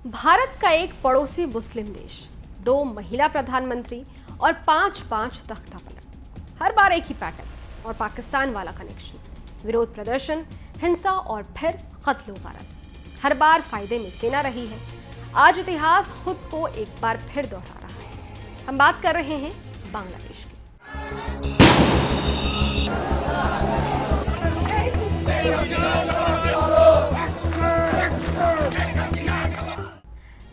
भारत का एक पड़ोसी मुस्लिम देश, 2 महिला प्रधानमंत्री और 5-5 तख्ता पलट। हर बार एक ही पैटर्न और पाकिस्तान वाला कनेक्शन, विरोध प्रदर्शन, हिंसा और फिर कत्ल गारत। हर बार फायदे में सेना रही है। आज इतिहास खुद को एक बार फिर दोहरा रहा है। हम बात कर रहे हैं बांग्लादेश की।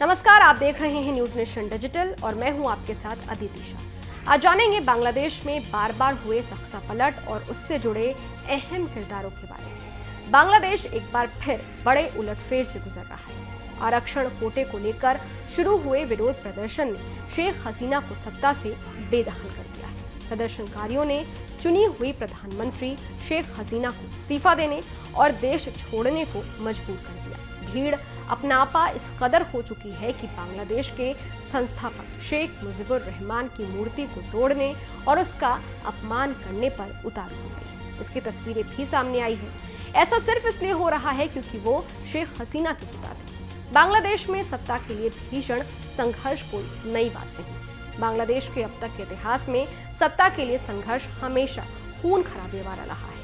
नमस्कार, आप देख रहे हैं न्यूज नेशन डिजिटल और मैं हूं आपके साथ अदिति शाह। आज जानेंगे बांग्लादेश में बार बार हुए तख्ता पलट और उससे जुड़े अहम किरदारों के बारे में। बांग्लादेश एक बार फिर बड़े उलटफेर से गुजर रहा है। आरक्षण कोटे को लेकर शुरू हुए विरोध प्रदर्शन ने शेख हसीना को सत्ता से बेदखल कर दिया है। प्रदर्शनकारियों ने चुनी हुई प्रधानमंत्री शेख हसीना को इस्तीफा देने और देश छोड़ने को मजबूर कर दिया। भीड़ अपनापा इस कदर हो चुकी है कि बांग्लादेश के संस्थापक शेख मुजीबुर रहमान की मूर्ति को तोड़ने और उसका अपमान करने पर उतारू हो गई। इसकी तस्वीरें भी सामने आई है। ऐसा सिर्फ इसलिए हो रहा है क्योंकि वो शेख हसीना के पिता थे। बांग्लादेश में सत्ता के लिए भीषण संघर्ष कोई नई बात नहीं। बांग्लादेश के अब तक के इतिहास में सत्ता के लिए संघर्ष हमेशा खून खराबे वाला रहा है,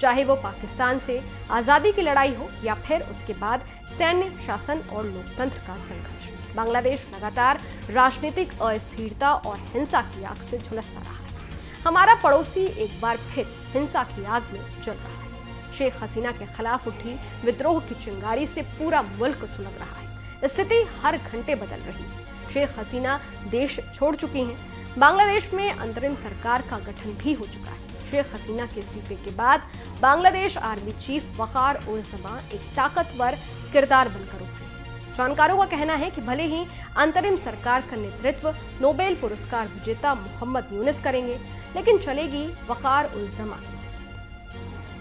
चाहे वो पाकिस्तान से आजादी की लड़ाई हो या फिर उसके बाद सैन्य शासन और लोकतंत्र का संघर्ष। बांग्लादेश लगातार राजनीतिक अस्थिरता और हिंसा की आग से झुलसता रहा है। हमारा पड़ोसी एक बार फिर हिंसा की आग में जल रहा है। शेख हसीना के खिलाफ उठी विद्रोह की चिंगारी से पूरा मुल्क सुलग रहा है। स्थिति हर घंटे बदल रही है। शेख हसीना देश छोड़ चुकी हैं। बांग्लादेश में अंतरिम सरकार का गठन भी हो चुका है। शेख हसीना के इस्तीफे के बाद बांग्लादेश आर्मी चीफ वकार उल जमा एक ताकतवर किरदार बनकर उभरे। जानकारों का कहना है कि भले ही अंतरिम सरकार का नेतृत्व नोबेल पुरस्कार विजेता मोहम्मद यूनुस करेंगे, लेकिन चलेगी वकार उल जमा।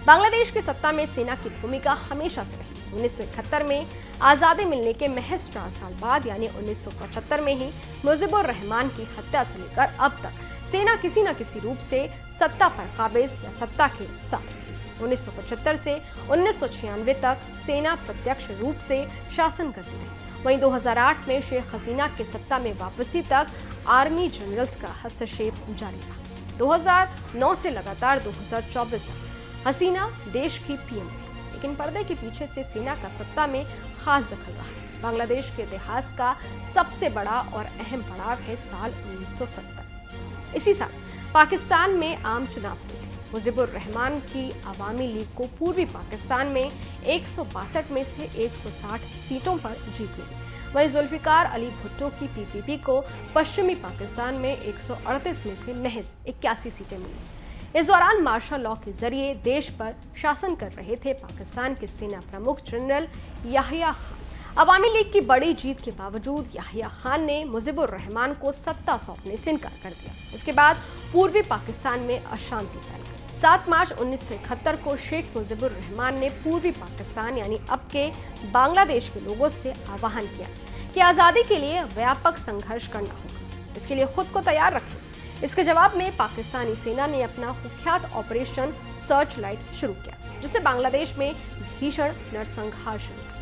बांग्लादेश की सत्ता में सेना की भूमिका हमेशा से रही। 1971 में आजादी मिलने के महज 4 साल बाद यानी 1975 में ही मुजीबुर रहमान की हत्या से लेकर अब तक सेना किसी न किसी रूप से सत्ता पर काबिज या सत्ता के साथ रही। 1975 से 1996 तक सेना प्रत्यक्ष रूप से शासन करती रही। वहीं 2008 में शेख हसीना के सत्ता में वापसी तक आर्मी जनरल्स का हस्तक्षेप जारी रहा। 2009 से लगातार 2024 तक हसीना देश की पीएम रही, लेकिन पर्दे के पीछे से सेना का सत्ता में खास दखल रहा। बांग्लादेश के इतिहास का सबसे बड़ा और अहम पड़ाव है साल 1970। इसी साल पाकिस्तान में आम चुनाव हुए थे। मुजीबुर रहमान की अवामी लीग को पूर्वी पाकिस्तान में 162 में से 160 सीटों पर जीत मिली। वहीं जुल्फिकार अली भुट्टो की पीपीपी को पश्चिमी पाकिस्तान में 138 में से महज 81 सीटें मिली। इस दौरान मार्शल लॉ के जरिए देश पर शासन कर रहे थे पाकिस्तान के सेना प्रमुख जनरल याहिया खान। अवामी लीग की बड़ी जीत के बावजूद याहिया खान ने मुजीबुर रहमान को सत्ता सौंपने से इनकार कर दिया। इसके बाद पूर्वी पाकिस्तान में अशांति फैल गई। 7 मार्च 1971 को शेख मुजीबुर रहमान ने पूर्वी पाकिस्तान यानी अब के बांग्लादेश के लोगों से आह्वान किया कि आज़ादी के लिए व्यापक संघर्ष करना होगा, इसके लिए खुद को तैयार रखें। इसके जवाब में पाकिस्तानी सेना ने अपना कुख्यात ऑपरेशन सर्च लाइट शुरू किया, जिससे बांग्लादेश में भीषण नरसंहार शुरू हुआ।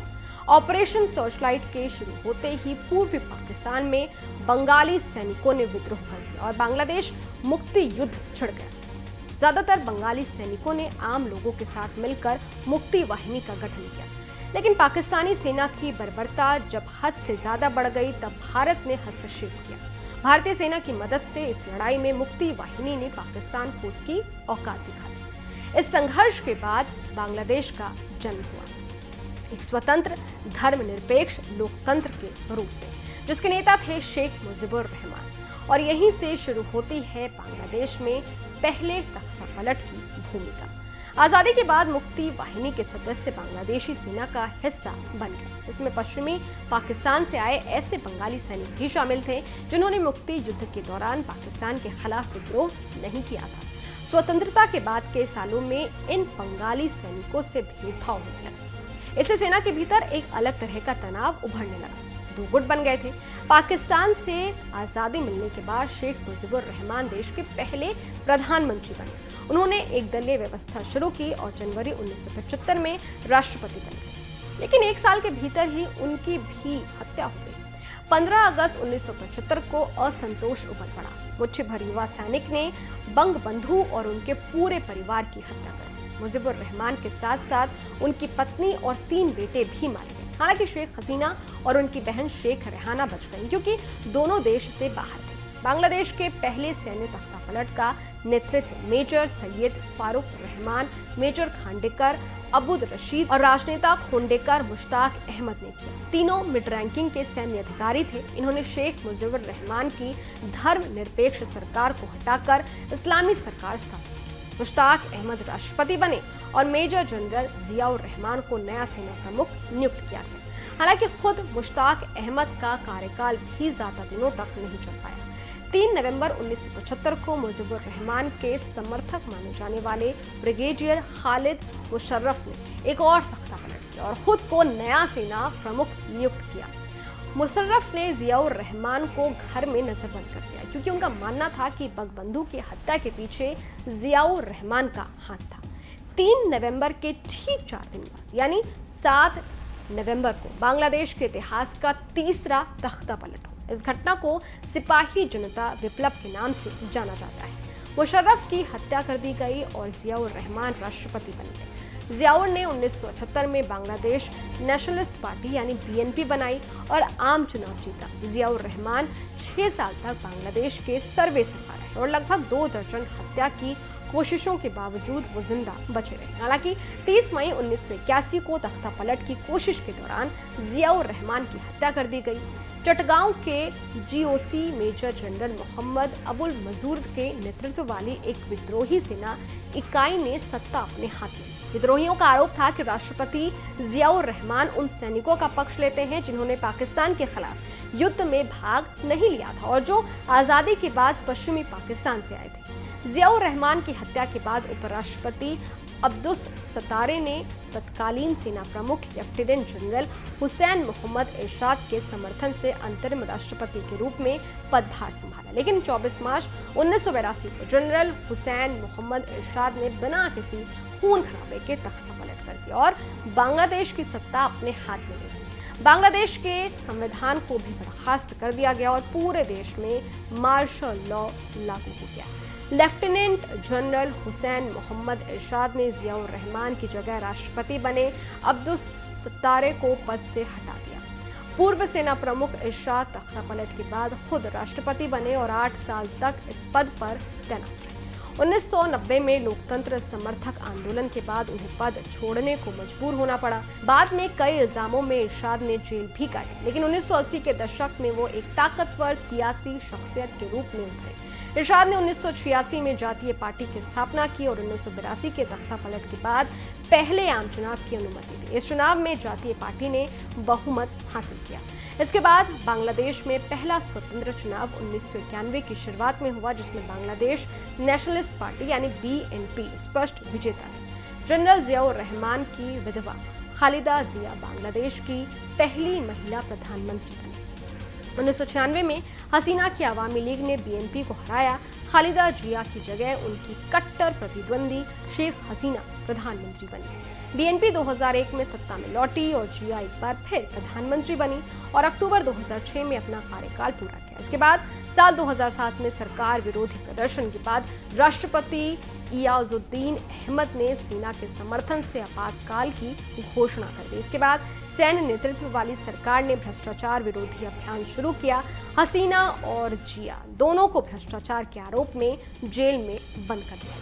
ऑपरेशन सर्च लाइट के शुरू होते ही पूर्वी पाकिस्तान में बंगाली सैनिकों ने विद्रोह कर दिया और बांग्लादेश मुक्ति युद्ध छिड़ गया। ज्यादातर बंगाली सैनिकों ने आम लोगों के साथ मिलकर मुक्ति वाहिनी का गठन किया, लेकिन पाकिस्तानी सेना की बर्बरता जब हद से ज्यादा बढ़ गई तब भारत ने हस्तक्षेप किया। भारतीय सेना की मदद से इस लड़ाई में मुक्ति वाहिनी ने पाकिस्तान को उसकी औकात दिखा दी। इस संघर्ष के बाद बांग्लादेश का जन्म हुआ, एक स्वतंत्र धर्मनिरपेक्ष लोकतंत्र के रूप में, जिसके नेता थे शेख मुजीबुर रहमान। और यहीं से शुरू होती है बांग्लादेश में पहले तख्ता पलट की भूमिका। आजादी के बाद मुक्ति वाहिनी के सदस्य बांग्लादेशी सेना का हिस्सा बन गए। इसमें पश्चिमी पाकिस्तान से आए ऐसे बंगाली सैनिक भी शामिल थे जिन्होंने मुक्ति युद्ध के दौरान पाकिस्तान के खिलाफ विद्रोह नहीं किया था। स्वतंत्रता के बाद के सालों में इन बंगाली सैनिकों से भेदभाव होने लगा। इससे सेना के भीतर एक अलग तरह का तनाव उभरने लगा। 2 गुट बन गए थे। पाकिस्तान से आज़ादी मिलने के बाद शेख मुजीबुर रहमान देश के पहले प्रधानमंत्री बने। उन्होंने एक दलीय व्यवस्था शुरू की और जनवरी 1975 में राष्ट्रपति बन गए। लेकिन 1 साल के भीतर ही उनकी भी हत्या हो गई। 15 अगस्त 1975 को असंतोष उबल पड़ा। मुट्ठी भर युवा सैनिक ने बंगबंधु और उनके पूरे परिवार की हत्या कर दी। मुजीबुर रहमान के साथ साथ उनकी पत्नी और 3 बेटे भी मारे गए। हालांकि शेख हसीना और उनकी बहन शेख रेहाना बच गईं, क्योंकि दोनों देश से बाहर थे। बांग्लादेश के पहले सैन्य तख्तापलट का नेतृत्व मेजर सैयद फारूक रहमान, मेजर खांडेकर अब्दुल रशीद और राजनेता खोंडेकर मुश्ताक अहमद ने किया। तीनों मिड रैंकिंग के सैन्य अधिकारी थे। इन्होंने शेख मुजीबुर रहमान की धर्मनिरपेक्ष सरकार को हटाकर इस्लामी सरकार स्थापित। मुश्ताक अहमद राष्ट्रपति बने और मेजर जनरल जियाउर रहमान को नया सेना प्रमुख नियुक्त किया गया। हालांकि खुद मुश्ताक अहमद का कार्यकाल भी ज्यादा दिनों तक नहीं चल पाया। 3 नवंबर 1975 को मुजीबुर रहमान के समर्थक माने जाने वाले ब्रिगेडियर खालिद मुशर्रफ ने एक और तख्तापलट किया और खुद को नया सेना प्रमुख नियुक्त किया। मुशर्रफ ने जियाउर रहमान को घर में नजरबंद कर दिया, क्योंकि उनका मानना था कि बंगबंधु की हत्या के पीछे जियाउर रहमान का हाथ था। 3 नवंबर के ठीक 4 दिन बाद यानी 7 नवंबर को बांग्लादेश के इतिहास का तीसरा तख्तापलट। इस घटना को सिपाही जनता विप्लव के नाम से जाना जाता है। मुशर्रफ की हत्या कर दी गई और जियाउर रहमान राष्ट्रपति बन गए। जियाउर ने 1978 में बांग्लादेश नेशनलिस्ट पार्टी यानी बीएनपी बनाई और आम चुनाव जीता। जियाउर रहमान 6 साल तक बांग्लादेश के सर्वे सरकार रहे और लगभग 2 दर्जन हत्या की कोशिशों के बावजूद वो जिंदा बचे रहे। हालांकि 30 मई 1981 को तख्तापलट की कोशिश के दौरान जियाउर रहमान की हत्या कर दी गई। चटगांव के GOC major general Mohammad Abul Manzur के नेतृत्व वाली एक विद्रोही सेना इकाई ने सत्ता अपने हाथ में ली। विद्रोहियों का आरोप था कि राष्ट्रपति जियाउर रहमान उन सैनिकों का पक्ष लेते हैं जिन्होंने पाकिस्तान के खिलाफ युद्ध में भाग नहीं लिया था और जो आजादी के बाद पश्चिमी पाकिस्तान से आए थे। जियाउर रहमान की हत्या के बाद उपराष्ट्रपति अब्दुस सत्तारे ने तत्कालीन सेना प्रमुख लेफ्टिनेंट जनरल हुसैन मोहम्मद इरशाद के समर्थन से अंतरिम राष्ट्रपति के रूप में पदभार संभाला। लेकिन 24 मार्च 1982 को जनरल हुसैन मोहम्मद इरशाद ने बिना किसी खून खराबे के तख्तापलट कर दिया और बांग्लादेश की सत्ता अपने हाथ में ले ली। बांग्लादेश के संविधान को भी बर्खास्त कर दिया गया और पूरे देश में मार्शल लॉ लागू हो गया। लेफ्टिनेंट जनरल हुसैन मोहम्मद इरशाद ने जियाउर रहमान की जगह राष्ट्रपति बने अब्दुस सत्तारे को पद से हटा दिया। पूर्व सेना प्रमुख इरशाद तख्तापलट के बाद खुद राष्ट्रपति बने और 8 साल तक इस पद पर तैनात रहे। 1990 में लोकतंत्र समर्थक आंदोलन के बाद उन्हें पद छोड़ने को मजबूर होना पड़ा। बाद में कई इल्जामों में इरशाद ने जेल भी काटी, लेकिन 1980 के दशक में वो एक ताकतवर सियासी शख्सियत के रूप में उभरे। इरशाद ने 1986 में जातीय पार्टी की स्थापना की और 1982 के तख्तापलट के बाद पहले आम चुनाव की अनुमति दी। इस चुनाव में जातीय पार्टी ने बहुमत हासिल किया। इसके बाद बांग्लादेश में पहला स्वतंत्र चुनाव 1991 की शुरुआत में हुआ, जिसमें बांग्लादेश नेशनलिस्ट पार्टी यानी बीएनपी स्पष्ट विजेता है। जनरल जियाउर रहमान की विधवा खालिदा जिया बांग्लादेश की पहली महिला प्रधानमंत्री बनी। 1996 में हसीना की अवामी लीग ने बीएनपी को हराया। खालिदा जिया की जगह उनकी कट्टर प्रतिद्वंदी शेख हसीना प्रधानमंत्री बनी। बीएनपी 2001 में सत्ता में लौटी और जिया एक बार फिर प्रधानमंत्री बनी और अक्टूबर 2006 में अपना कार्यकाल पूरा किया। इसके बाद साल 2007 में सरकार विरोधी प्रदर्शन के बाद राष्ट्रपति इयाजुद्दीन अहमद ने सेना के समर्थन से आपातकाल की घोषणा कर दी। इसके बाद सैन्य नेतृत्व वाली सरकार ने भ्रष्टाचार विरोधी अभियान शुरू किया। हसीना और जिया दोनों को भ्रष्टाचार के आरोप में जेल में बंद कर दिया,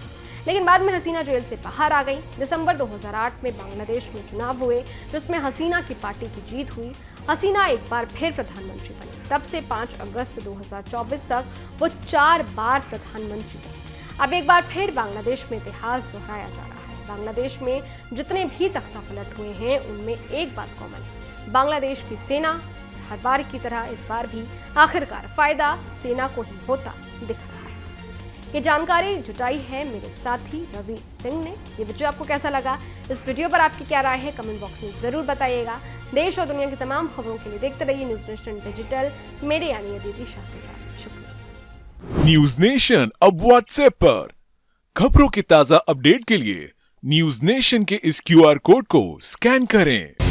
लेकिन बाद में हसीना जेल से बाहर आ गई। दिसंबर 2008 में बांग्लादेश में चुनाव हुए, जिसमें हसीना की पार्टी की जीत हुई। हसीना एक बार फिर प्रधानमंत्री बनी। तब से 5 अगस्त 2024 तक वो 4 बार प्रधानमंत्री बनी। अब एक बार फिर बांग्लादेश में इतिहास दोहराया जा रहा है। बांग्लादेश में जितने भी तख्तापलट हुए हैं उनमें एक बात कॉमन है, बांग्लादेश की सेना हर बार की तरह इस बार भी आखिरकार फायदा सेना को ही होता दिख रहा है। ये जानकारी जुटाई है मेरे साथी रवि सिंह ने। ये वीडियो आपको कैसा लगा? इस वीडियो पर आपकी क्या राय है कमेंट बॉक्स में जरूर बताइएगा। देश और दुनिया की तमाम खबरों के लिए देखते रहिए न्यूज नेशन डिजिटल, मेरे यानी अदिति शाह के साथ। शुक्रिया। न्यूज नेशन अब व्हाट्सएप पर खबरों की ताजा अपडेट के लिए न्यूज नेशन के इस क्यूआर कोड को स्कैन करें।